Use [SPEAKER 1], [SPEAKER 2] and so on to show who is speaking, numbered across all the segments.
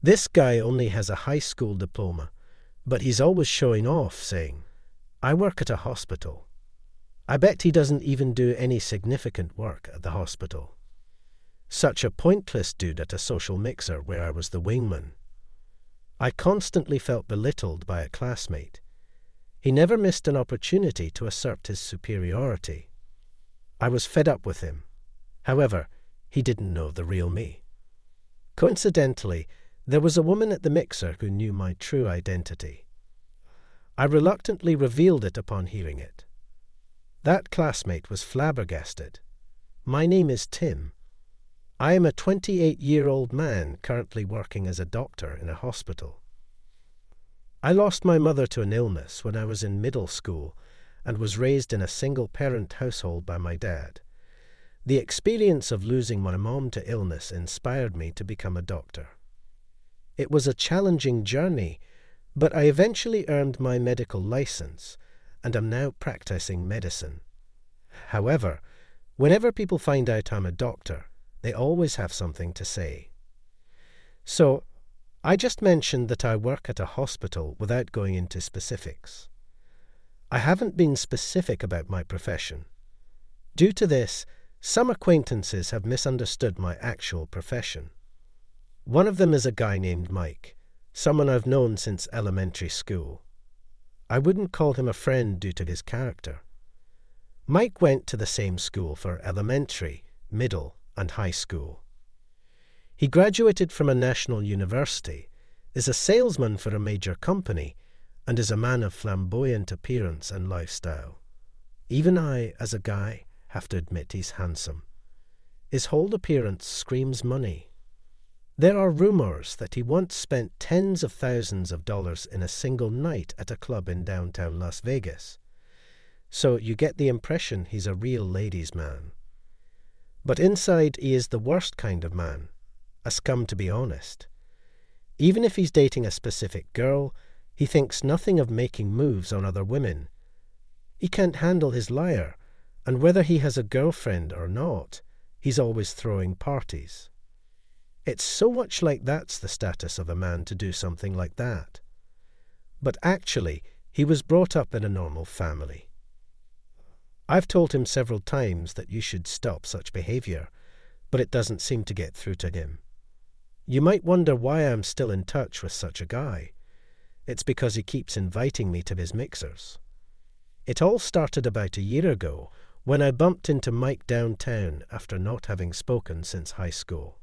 [SPEAKER 1] This guy only has a high school diploma, but he's always showing off, saying, "I work at a hospital." I bet he doesn't even do any significant work at the hospital. Such a pointless dude at a social mixer where I was the wingman. I constantly felt belittled by a classmate. He never missed an opportunity to assert his superiority. I was fed up with him. However, he didn't know the real me. Coincidentally, there was a woman at the mixer who knew my true identity. I reluctantly revealed it upon hearing it. That classmate was flabbergasted. "My name is Tim. I am a 28-year-old man currently working as a doctor in a hospital. I lost my mother to an illness when I was in middle school and was raised in a single-parent household by my dad. The experience of losing my mom to illness inspired me to become a doctor. It was a challenging journey, but I eventually earned my medical license and am now practicing medicine. However, whenever people find out I'm a doctor, they always have something to say. So, I just mentioned that I work at a hospital without going into specifics. I haven't been specific about my profession. Due to this, some acquaintances have misunderstood my actual profession. One of them is a guy named Mike, someone I've known since elementary school. I wouldn't call him a friend due to his character. Mike went to the same school for elementary, middle, and high school. He graduated from a national university, is a salesman for a major company, and is a man of flamboyant appearance and lifestyle. Even I, as a guy, have to admit he's handsome. His whole appearance screams money. There are rumors that he once spent tens of thousands of dollars in a single night at a club in downtown Las Vegas. So you get the impression he's a real ladies' man. But inside he is the worst kind of man, a scum to be honest. Even if he's dating a specific girl, he thinks nothing of making moves on other women. He can't handle his liar, and whether he has a girlfriend or not, he's always throwing parties. It's so much like that's the status of a man to do something like that. But actually, he was brought up in a normal family. I've told him several times that you should stop such behavior, but it doesn't seem to get through to him. You might wonder why I'm still in touch with such a guy. It's because he keeps inviting me to his mixers. It all started about a year ago when I bumped into Mike downtown after not having spoken since high school.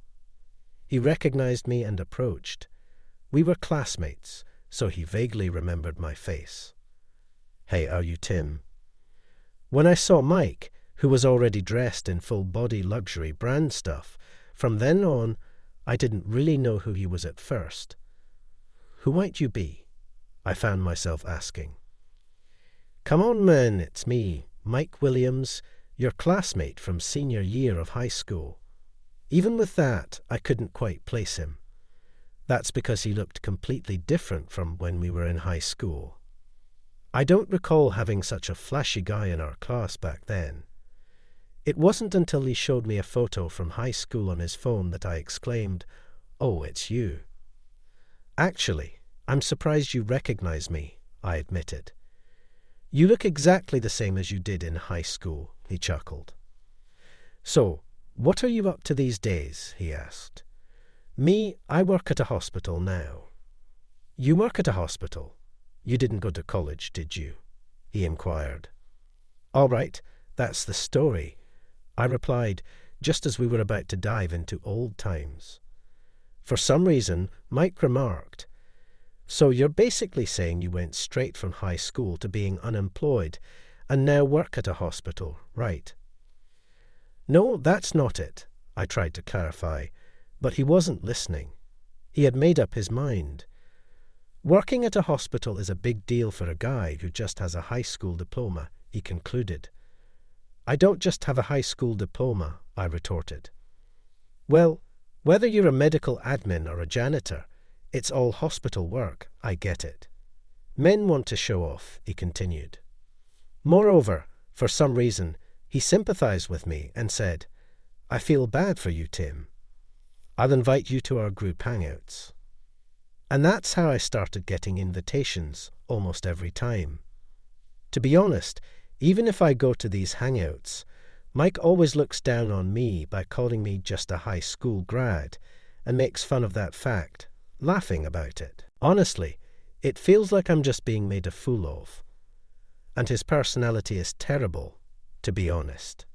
[SPEAKER 1] He recognized me and approached. We were classmates, so he vaguely remembered my face. "Hey, are you Tim?" When I saw Mike, who was already dressed in full-body luxury brand stuff, from then on, I didn't really know who he was at first. "Who might you be?" I found myself asking. "Come on, man, it's me, Mike Williams, your classmate from senior year of high school." Even with that, I couldn't quite place him. That's because he looked completely different from when we were in high school. I don't recall having such a flashy guy in our class back then. It wasn't until he showed me a photo from high school on his phone that I exclaimed, "Oh, it's you." "Actually, I'm surprised you recognize me," I admitted. "You look exactly the same as you did in high school," he chuckled. "So, what are you up to these days?" he asked. "Me, I work at a hospital now." "You work at a hospital? You didn't go to college, did you?" he inquired. "All right, that's the story," I replied, just as we were about to dive into old times. For some reason, Mike remarked, "So you're basically saying you went straight from high school to being unemployed and now work at a hospital, right?" "No, that's not it," I tried to clarify, but he wasn't listening. He had made up his mind. "Working at a hospital is a big deal for a guy who just has a high school diploma," he concluded. "I don't just have a high school diploma," I retorted. "Well, whether you're a medical admin or a janitor, it's all hospital work, I get it. Men want to show off," he continued. Moreover, for some reason, he sympathized with me and said, "I feel bad for you, Tim. I'll invite you to our group hangouts." And that's how I started getting invitations almost every time. To be honest, even if I go to these hangouts, Mike always looks down on me by calling me just a high school grad and makes fun of that fact, laughing about it. Honestly, it feels like I'm just being made a fool of. And his personality is terrible, to be honest.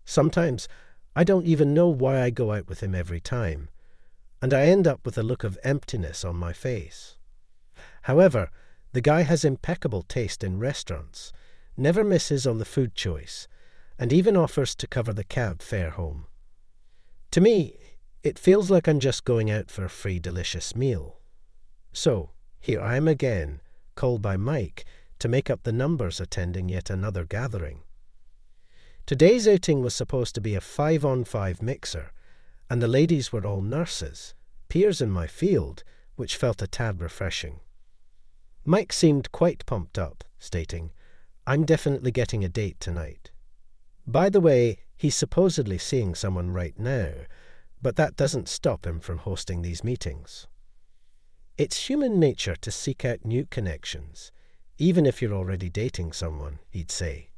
[SPEAKER 1] Sometimes I don't even know why I go out with him every time, and I end up with a look of emptiness on my face. However, the guy has impeccable taste in restaurants, never misses on the food choice, and even offers to cover the cab fare home. To me, it feels like I'm just going out for a free delicious meal. So, here I am again, called by Mike to make up the numbers attending yet another gathering. Today's outing was supposed to be a 5-on-5 mixer, and the ladies were all nurses, peers in my field, which felt a tad refreshing. Mike seemed quite pumped up, stating, "I'm definitely getting a date tonight." By the way, he's supposedly seeing someone right now, but that doesn't stop him from hosting these meetings. It's human nature to seek out new connections, even if you're already dating someone, he'd say.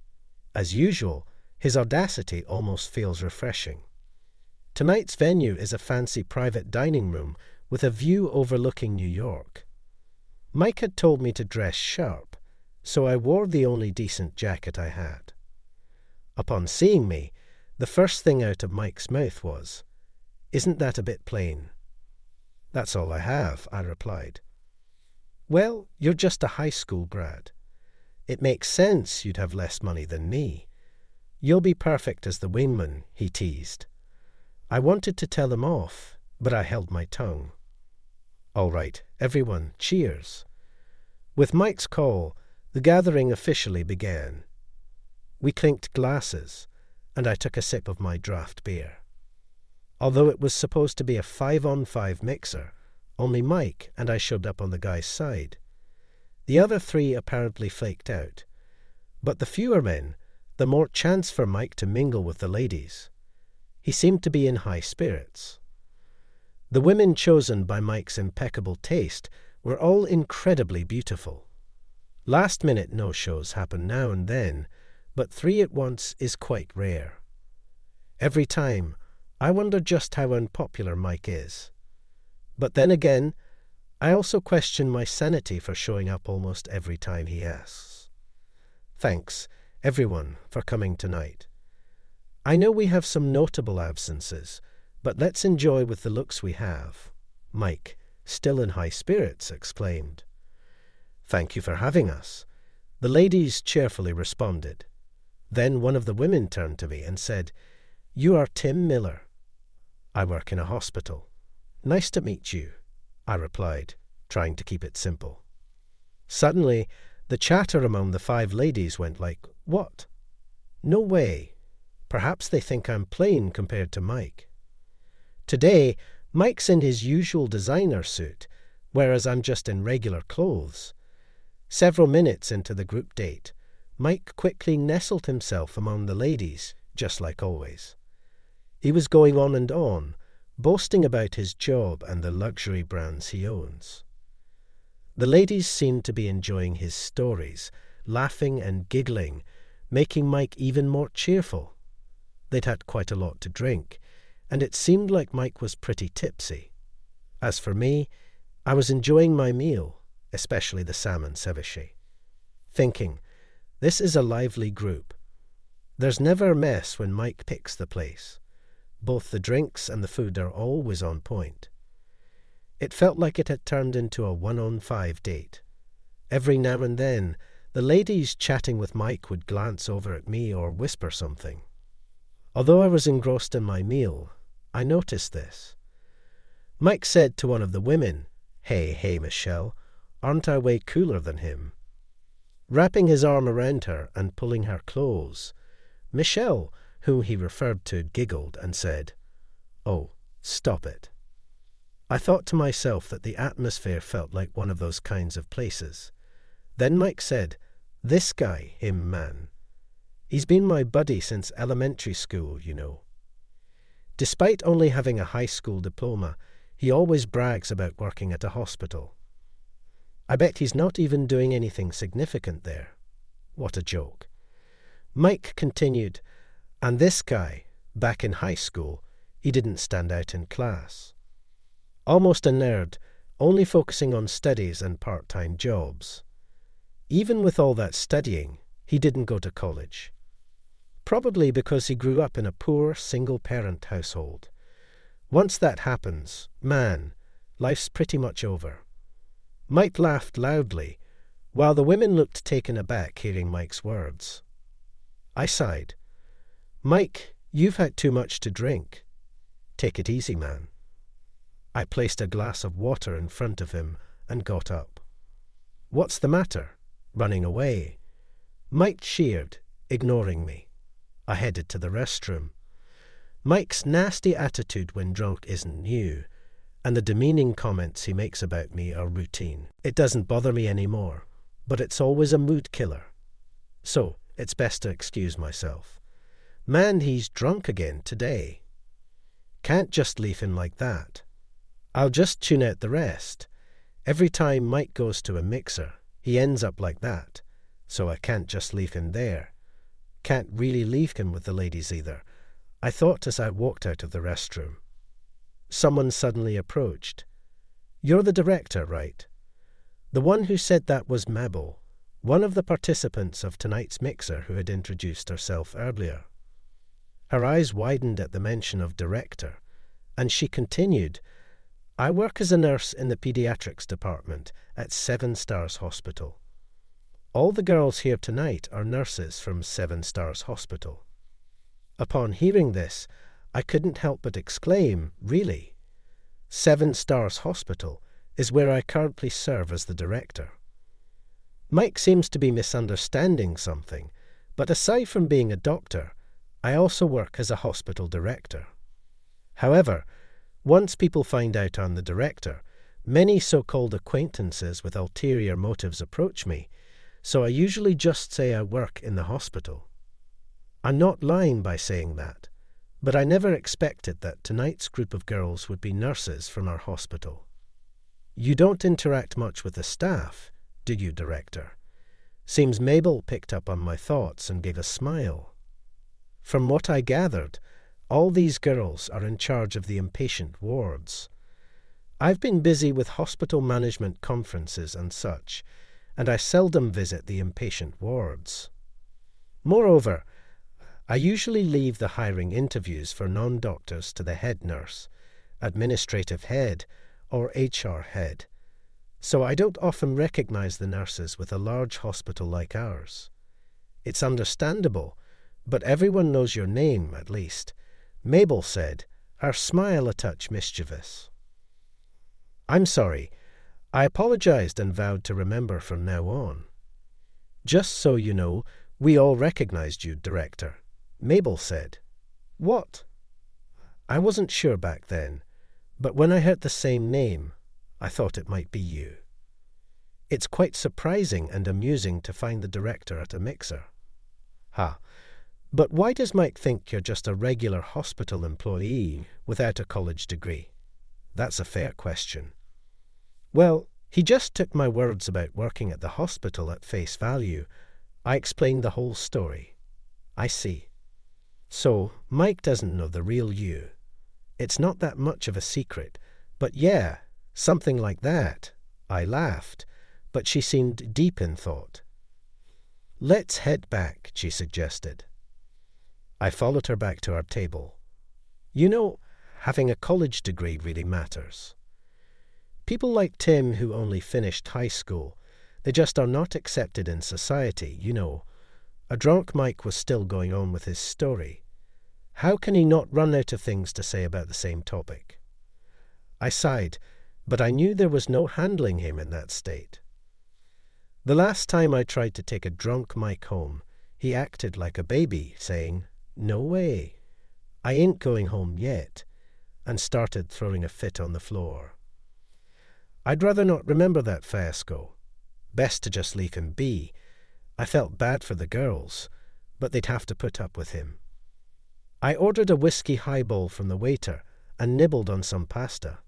[SPEAKER 1] As usual, his audacity almost feels refreshing. Tonight's venue is a fancy private dining room with a view overlooking New York. Mike had told me to dress sharp, so I wore the only decent jacket I had. Upon seeing me, the first thing out of Mike's mouth was, "Isn't that a bit plain?" "That's all I have," I replied. "Well, you're just a high school grad. It makes sense you'd have less money than me. You'll be perfect as the wingman," he teased. I wanted to tell him off, but I held my tongue. "All right, everyone, cheers." With Mike's call, the gathering officially began. We clinked glasses, and I took a sip of my draft beer. Although it was supposed to be a 5-on-5 mixer, only Mike and I showed up on the guy's side. The other three apparently flaked out. But the fewer men, the more chance for Mike to mingle with the ladies. He seemed to be in high spirits. The women chosen by Mike's impeccable taste were all incredibly beautiful. Last-minute no-shows happen now and then, but 3 at once is quite rare. Every time, I wonder just how unpopular Mike is. But then again, I also question my sanity for showing up almost every time he asks. Thanks, everyone, for coming tonight. I know we have some notable absences, but let's enjoy with the looks we have. Mike, still in high spirits, exclaimed. "Thank you for having us." The ladies cheerfully responded. Then one of the women turned to me and said, "You are Tim Miller." "I work in a hospital." "Nice to meet you," I replied, trying to keep it simple. Suddenly, the chatter among the 5 ladies went like, "What? No way. Perhaps they think I'm plain compared to Mike." Today, Mike's in his usual designer suit, whereas I'm just in regular clothes. Several minutes into the group date, Mike quickly nestled himself among the ladies, just like always. He was going on, boasting about his job and the luxury brands he owns. The ladies seemed to be enjoying his stories, laughing and giggling, making Mike even more cheerful. They'd had quite a lot to drink, and it seemed like Mike was pretty tipsy. As for me, I was enjoying my meal, especially the salmon ceviche, thinking, this is a lively group. There's never a mess when Mike picks the place. Both the drinks and the food are always on point. It felt like it had turned into a 1-on-5 date. Every now and then, the ladies chatting with Mike would glance over at me or whisper something. Although I was engrossed in my meal, I noticed this. Mike said to one of the women, Hey, Michelle, aren't I way cooler than him?" Wrapping his arm around her and pulling her close, Michelle, whom he referred to, giggled and said, "Oh, stop it." I thought to myself that the atmosphere felt like one of those kinds of places. Then Mike said, "This guy, him man. He's been my buddy since elementary school, you know." Despite only having a high school diploma, He always brags about working at a hospital. I bet he's not even doing anything significant there. What a joke. Mike continued, and this guy, back in high school, he didn't stand out in class. Almost a nerd, only focusing on studies and part-time jobs. Even with all that studying, he didn't go to college. Probably because he grew up in a poor, single-parent household. Once that happens, man, life's pretty much over. Mike laughed loudly, while the women looked taken aback hearing Mike's words. I sighed. Mike, you've had too much to drink. Take it easy, man. I placed a glass of water in front of him and got up. What's the matter? Running away? Mike cheered, ignoring me. I headed to the restroom. Mike's nasty attitude when drunk isn't new, and the demeaning comments he makes about me are routine. It doesn't bother me anymore, but it's always a mood killer. So, it's best to excuse myself. Man, he's drunk again today. Can't just leave him like that. I'll just tune out the rest. Every time Mike goes to a mixer, he ends up like that, so I can't just leave him there. Can't really leave him with the ladies either, I thought as I walked out of the restroom. Someone suddenly approached. You're the director, right? The one who said that was Mabel, one of the participants of tonight's mixer who had introduced herself earlier. Her eyes widened at the mention of director, and she continued, I work as a nurse in the pediatrics department at 7 Stars Hospital. All the girls here tonight are nurses from 7 Stars Hospital. Upon hearing this, I couldn't help but exclaim, really? 7 Stars Hospital is where I currently serve as the director. Mike seems to be misunderstanding something, but aside from being a doctor, I also work as a hospital director. However, once people find out I'm the director, many so-called acquaintances with ulterior motives approach me, so I usually just say I work in the hospital. I'm not lying by saying that, but I never expected that tonight's group of girls would be nurses from our hospital. You don't interact much with the staff, do you, director? Seems Mabel picked up on my thoughts and gave a smile. From what I gathered, all these girls are in charge of the inpatient wards. I've been busy with hospital management conferences and such, and I seldom visit the inpatient wards. Moreover, I usually leave the hiring interviews for non-doctors to the head nurse, administrative head, or HR head, so I don't often recognize the nurses with a large hospital like ours. It's understandable, but everyone knows your name, at least. Mabel said, her smile a touch mischievous. I'm sorry. I apologized and vowed to remember from now on. Just so you know, we all recognized you, director, Mabel said. What? I wasn't sure back then, but when I heard the same name, I thought it might be you. It's quite surprising and amusing to find the director at a mixer. Ha! But why does Mike think you're just a regular hospital employee without a college degree? That's a fair question. Well, he just took my words about working at the hospital at face value. I explained the whole story. I see. So, Mike doesn't know the real you. It's not that much of a secret, but yeah, something like that. I laughed, but she seemed deep in thought. Let's head back, she suggested. I followed her back to our table. You know, having a college degree really matters. People like Tim who only finished high school, they just are not accepted in society, you know. A drunk Mike was still going on with his story. How can he not run out of things to say about the same topic? I sighed, but I knew there was no handling him in that state. The last time I tried to take a drunk Mike home, he acted like a baby, saying, "No way, I ain't going home yet," and started throwing a fit on the floor. I'd rather not remember that fiasco. Best to just leave him be. I felt bad for the girls, but they'd have to put up with him. I ordered a whiskey highball from the waiter and nibbled on some pasta.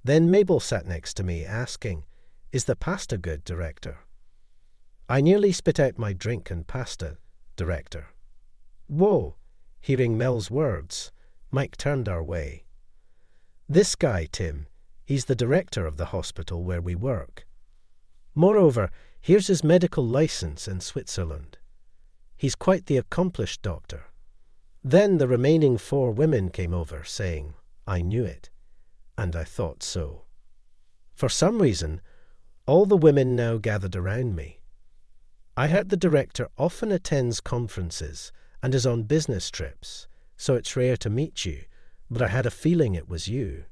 [SPEAKER 1] Then Mabel sat next to me, asking, "Is the pasta good, director?" I nearly spit out my drink and pasta, director. Whoa! Hearing Mel's words, Mike turned our way. "This guy, Tim, he's the director of the hospital where we work. Moreover, here's his medical license in Switzerland. He's quite the accomplished doctor." Then the remaining 4 women came over, saying, "I knew it," and I thought so. For some reason, all the women now gathered around me. I heard the director often attends conferences and is on business trips, so it's rare to meet you, but I had a feeling it was you.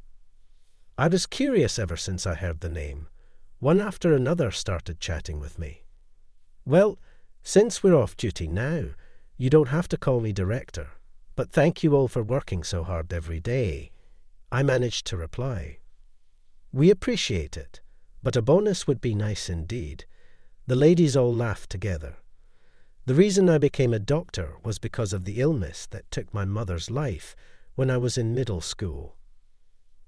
[SPEAKER 1] I was curious ever since I heard the name. One after another started chatting with me. "Well, since we're off duty now, you don't have to call me director, but thank you all for working so hard every day," I managed to reply. "We appreciate it, but a bonus would be nice indeed." The ladies all laughed together. The reason I became a doctor was because of the illness that took my mother's life when I was in middle school.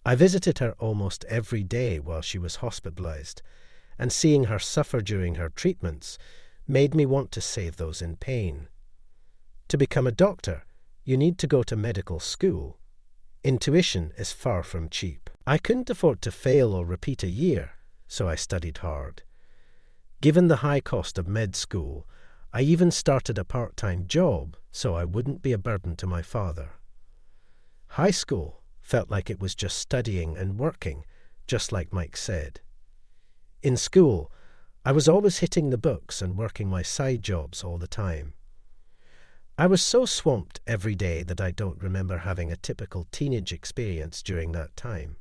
[SPEAKER 1] I visited her almost every day while she was hospitalized, and seeing her suffer during her treatments made me want to save those in pain. To become a doctor, you need to go to medical school. Intuition is far from cheap. I couldn't afford to fail or repeat a year, so I studied hard. Given the high cost of med school, I even started a part-time job so I wouldn't be a burden to my father. High school felt like it was just studying and working, just like Mike said. In school, I was always hitting the books and working my side jobs all the time. I was so swamped every day that I don't remember having a typical teenage experience during that time.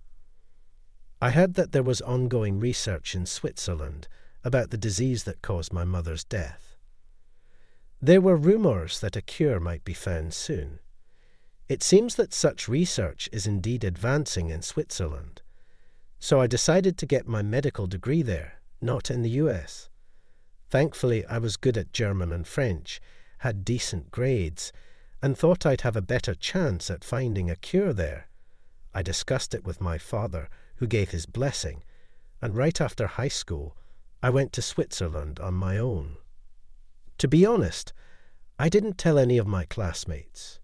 [SPEAKER 1] I heard that there was ongoing research in Switzerland about the disease that caused my mother's death. There were rumors that a cure might be found soon. It seems that such research is indeed advancing in Switzerland, so I decided to get my medical degree there, not in the US. Thankfully, I was good at German and French, had decent grades, and thought I'd have a better chance at finding a cure there. I discussed it with my father, who gave his blessing, and right after high school, I went to Switzerland on my own. To be honest, I didn't tell any of my classmates.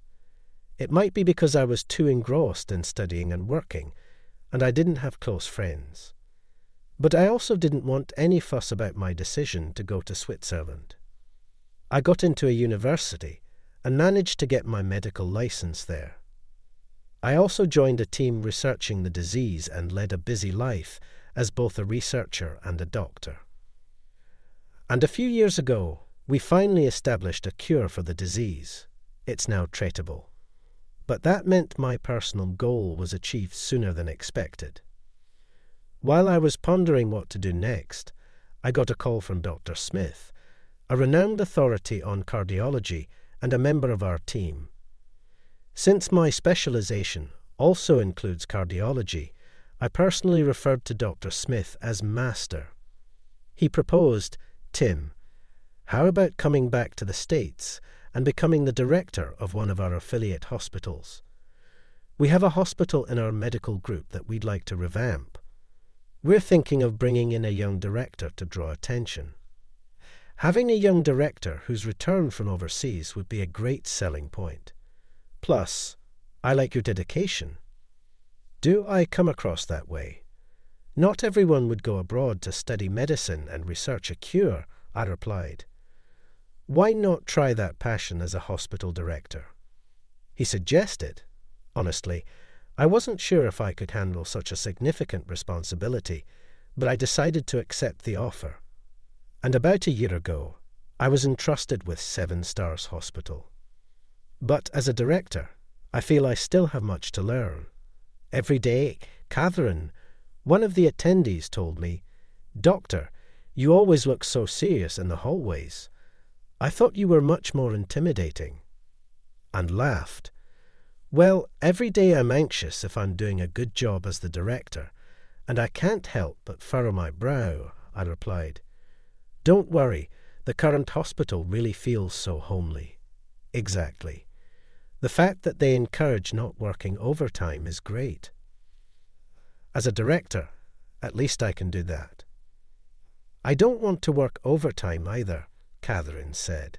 [SPEAKER 1] It might be because I was too engrossed in studying and working, and I didn't have close friends. But I also didn't want any fuss about my decision to go to Switzerland. I got into a university and managed to get my medical license there. I also joined a team researching the disease and led a busy life as both a researcher and a doctor. And a few years ago, we finally established a cure for the disease. It's now treatable. But that meant my personal goal was achieved sooner than expected. While I was pondering what to do next, I got a call from Dr. Smith, a renowned authority on cardiology and a member of our team. Since my specialization also includes cardiology, I personally referred to Dr. Smith as Master. He proposed, "Tim, how about coming back to the States and becoming the director of one of our affiliate hospitals? We have a hospital in our medical group that we'd like to revamp. We're thinking of bringing in a young director to draw attention. Having a young director who's returned from overseas would be a great selling point. Plus, I like your dedication." Do I come across that way? Not everyone would go abroad to study medicine and research a cure, I replied. Why not try that passion as a hospital director? He suggested. Honestly, I wasn't sure if I could handle such a significant responsibility, but I decided to accept the offer. And about a year ago, I was entrusted with 7 Stars Hospital. But as a director, I feel I still have much to learn. Every day, Catherine, one of the attendees, told me, "Doctor, you always look so serious in the hallways. I thought you were much more intimidating," and laughed. Well, every day I'm anxious if I'm doing a good job as the director, and I can't help but furrow my brow, I replied. Don't worry, the current hospital really feels so homely. Exactly. The fact that they encourage not working overtime is great. As a director, at least I can do that. I don't want to work overtime either, Catherine said.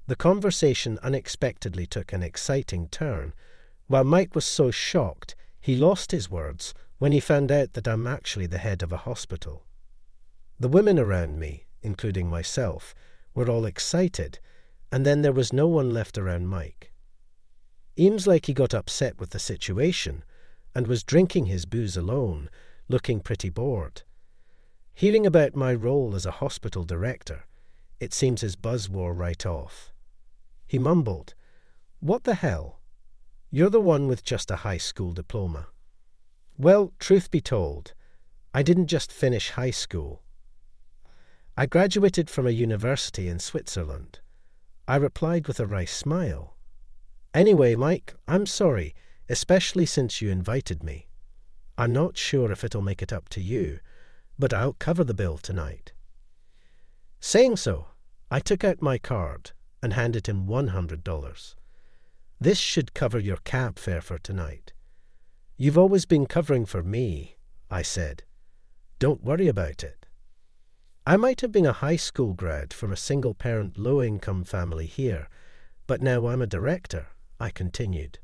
[SPEAKER 1] The conversation unexpectedly took an exciting turn. While Mike was so shocked, he lost his words when he found out that I'm actually the head of a hospital. The women around me, including myself, were all excited, and then there was no one left around Mike. Seems like he got upset with the situation and was drinking his booze alone, looking pretty bored. Hearing about my role as a hospital director, it seems his buzz wore right off. He mumbled, "What the hell? You're the one with just a high school diploma." Well, truth be told, I didn't just finish high school. I graduated from a university in Switzerland. I replied with a wry smile. Anyway, Mike, I'm sorry, especially since you invited me. I'm not sure if it'll make it up to you, but I'll cover the bill tonight. Saying so, I took out my card and handed him $100. This should cover your cab fare for tonight. You've always been covering for me, I said. Don't worry about it. I might have been a high school grad from a single-parent low-income family here, but now I'm a director, I continued.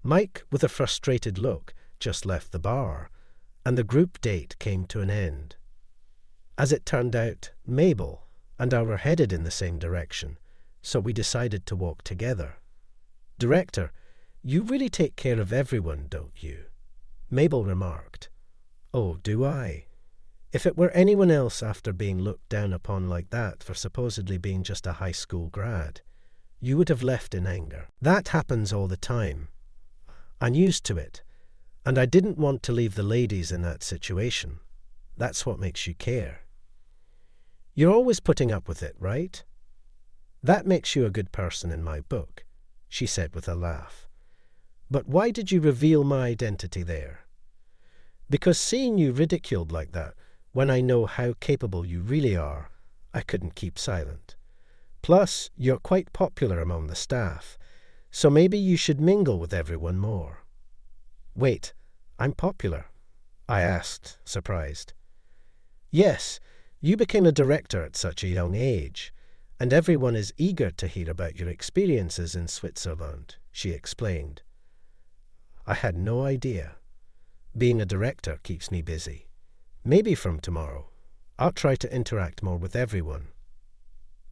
[SPEAKER 1] Mike, with a frustrated look, just left the bar, and the group date came to an end. As it turned out, Mabel and I were headed in the same direction, so we decided to walk together. Director, you really take care of everyone, don't you? Mabel remarked. Oh, do I? If it were anyone else after being looked down upon like that for supposedly being just a high school grad, you would have left in anger. That happens all the time. I'm used to it, and I didn't want to leave the ladies in that situation. That's what makes you care. You're always putting up with it, right? That makes you a good person in my book, she said with a laugh. But why did you reveal my identity there? Because seeing you ridiculed like that, when I know how capable you really are, I couldn't keep silent. Plus, you're quite popular among the staff, so maybe you should mingle with everyone more. Wait, I'm popular? I asked, surprised. Yes, you became a director at such a young age, and everyone is eager to hear about your experiences in Switzerland, she explained. I had no idea. Being a director keeps me busy. Maybe from tomorrow, I'll try to interact more with everyone.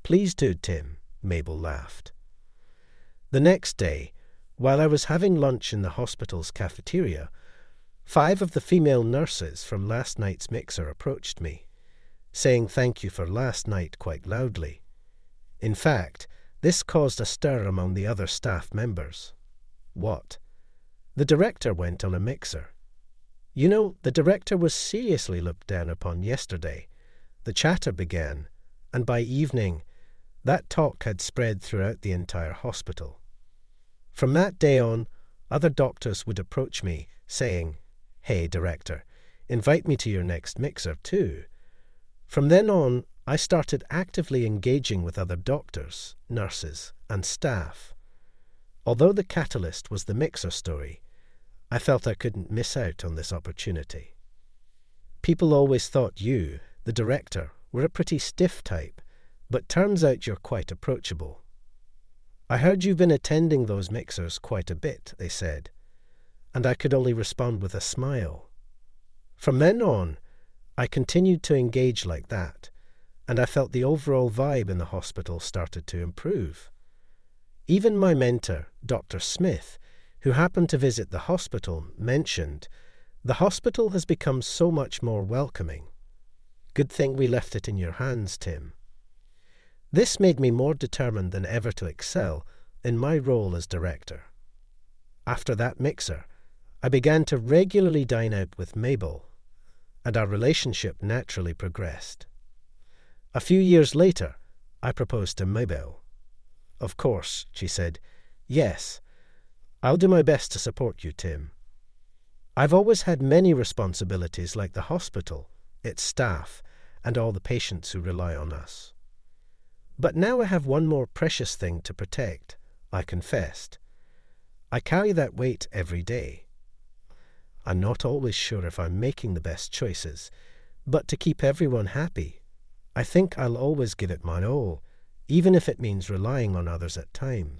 [SPEAKER 1] Please do, Tim, Mabel laughed. The next day, while I was having lunch in the hospital's cafeteria, 5 of the female nurses from last night's mixer approached me, saying thank you for last night quite loudly. In fact, this caused a stir among the other staff members. What? The director went on a mixer. You know, the director was seriously looked down upon yesterday. The chatter began, and by evening, that talk had spread throughout the entire hospital. From that day on, other doctors would approach me, saying, "Hey, director, invite me to your next mixer too." From then on, I started actively engaging with other doctors, nurses, and staff. Although the catalyst was the mixer story, I felt I couldn't miss out on this opportunity. People always thought you, the director, were a pretty stiff type, but turns out you're quite approachable. I heard you've been attending those mixers quite a bit, they said, and I could only respond with a smile. From then on, I continued to engage like that, and I felt the overall vibe in the hospital started to improve. Even my mentor, Dr. Smith, who happened to visit the hospital, mentioned, "The hospital has become so much more welcoming. Good thing we left it in your hands, Tim." This made me more determined than ever to excel in my role as director. After that mixer, I began to regularly dine out with Mabel, and our relationship naturally progressed. A few years later, I proposed to Mabel. Of course, she said, "Yes, I'll do my best to support you, Tim. I've always had many responsibilities like the hospital, its staff, and all the patients who rely on us. But now I have one more precious thing to protect," I confessed. "I carry that weight every day. I'm not always sure if I'm making the best choices, but to keep everyone happy, I think I'll always give it my all, even if it means relying on others at times.